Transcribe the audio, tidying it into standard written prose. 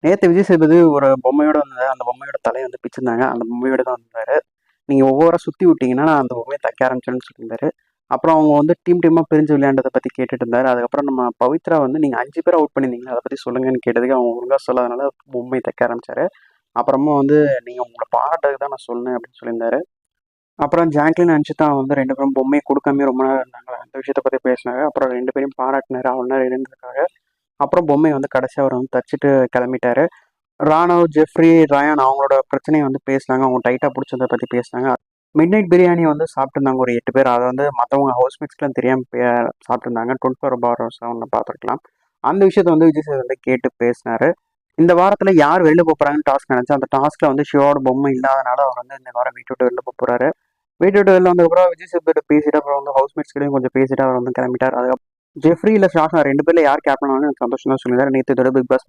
நேத்து விஜய் சேதுபதி ஒரு பொம்மையோட வந்தாரு. அந்த பொம்மையோட தலைய வந்து பிச்சிருந்தாங்க. அந்த பொம்மையோட தான் வந்தாரு. நீங்க ஒவ்வொரா சுத்தி விட்டீங்கன்னா, நான் அந்த பொம்மைய தைக்க ஆரம்பிச்சேன்னு சொல்லியிருந்தாரு. அப்புறம் அவங்க வந்து டீமா பிரிஞ்சு விளையாண்டத பத்தி கேட்டுட்டு இருந்தாரு. அதுக்கப்புறம் நம்ம பவித்ரா வந்து நீங்க 5 பேர அவுட் பண்ணியிருந்தீங்களே, அத பத்தி சொல்லுங்கன்னு கேட்டதுக்கு அவங்க ஒழுங்கா சொல்லாதனால பொம்மைய தைக்க ஆரம்பிச்சாரு. அப்புறமா வந்து நீங்க உங்கள பாராட்டுறதுக்கு தான் நான் சொன்னேன் அப்படின்னு சொல்லியிருந்தாரு. அப்புறம் ஜாக்லின், அன்ஷிதா வந்து 2 பேரும் பொம்மைய குடுக்காமயே ரொம்ப நேரம் இருந்தாங்க. அந்த விஷயத்த பத்தி பேசினாங்க. அப்புறம் 2 பேரையும் பாராட்டினாரு. அவ்வளோ நேரம் இருந்ததுக்காக. அப்புறம் பொம்மைய வந்து கடைசியா அவர் வந்து தச்சுட்டு கிளம்பிட்டாரு. ராணவ், ஜெஃப்ரி, ரயான் அவங்களோட பிரச்சனைய வந்து பேசினாங்க. அவங்க டைட்டா புடிச்சத பத்தி பேசினாங்க. மிட் நைட் பிரியாணி வந்து சாப்பிட்டுருந்தாங்க ஒரு 8 பேர். அத வந்து மத்தவங்க ஹவுஸ்மேட்ஸ்க்குலாம் தெரியாம சாப்பிட்டுருந்தாங்க. 24/7 பார்த்துருக்கலாம். அந்த விஷயத்த வந்து விஜய் சார் வந்து கேட்டு பேசினாரு. இந்த வாரத்துல யார் வெளில போறாங்கன்னு டாஸ்க் நடந்துச்சு. அந்த டாஸ்க்ல வந்து ஷியோட பொம்மை இல்லாதனால அவர் வந்து இந்த வாரம் வீட்ட விட்டு வெளில போறாரு. வீட்ட விட்டு வெளில வந்ததுக்கப்புறம் விஜய் சேதுபதிட்ட பேசிட்டு அப்புறம் வந்து ஹவுஸ்மேட்ஸ் கிட்டயும் கொஞ்சம் பேசிட்டு அவர் வந்து கிளம்பிட்டார். அதுக்கப்புறம் ஜெஃப்ரி இல்ல ஷாஷா 2 பேர்ல யார் கேப்டன் ஆனாலும் எனக்கு சந்தோஷம் தான் சொல்லியிருந்தாரு. நேத்து இதோட பிக் பாஸ்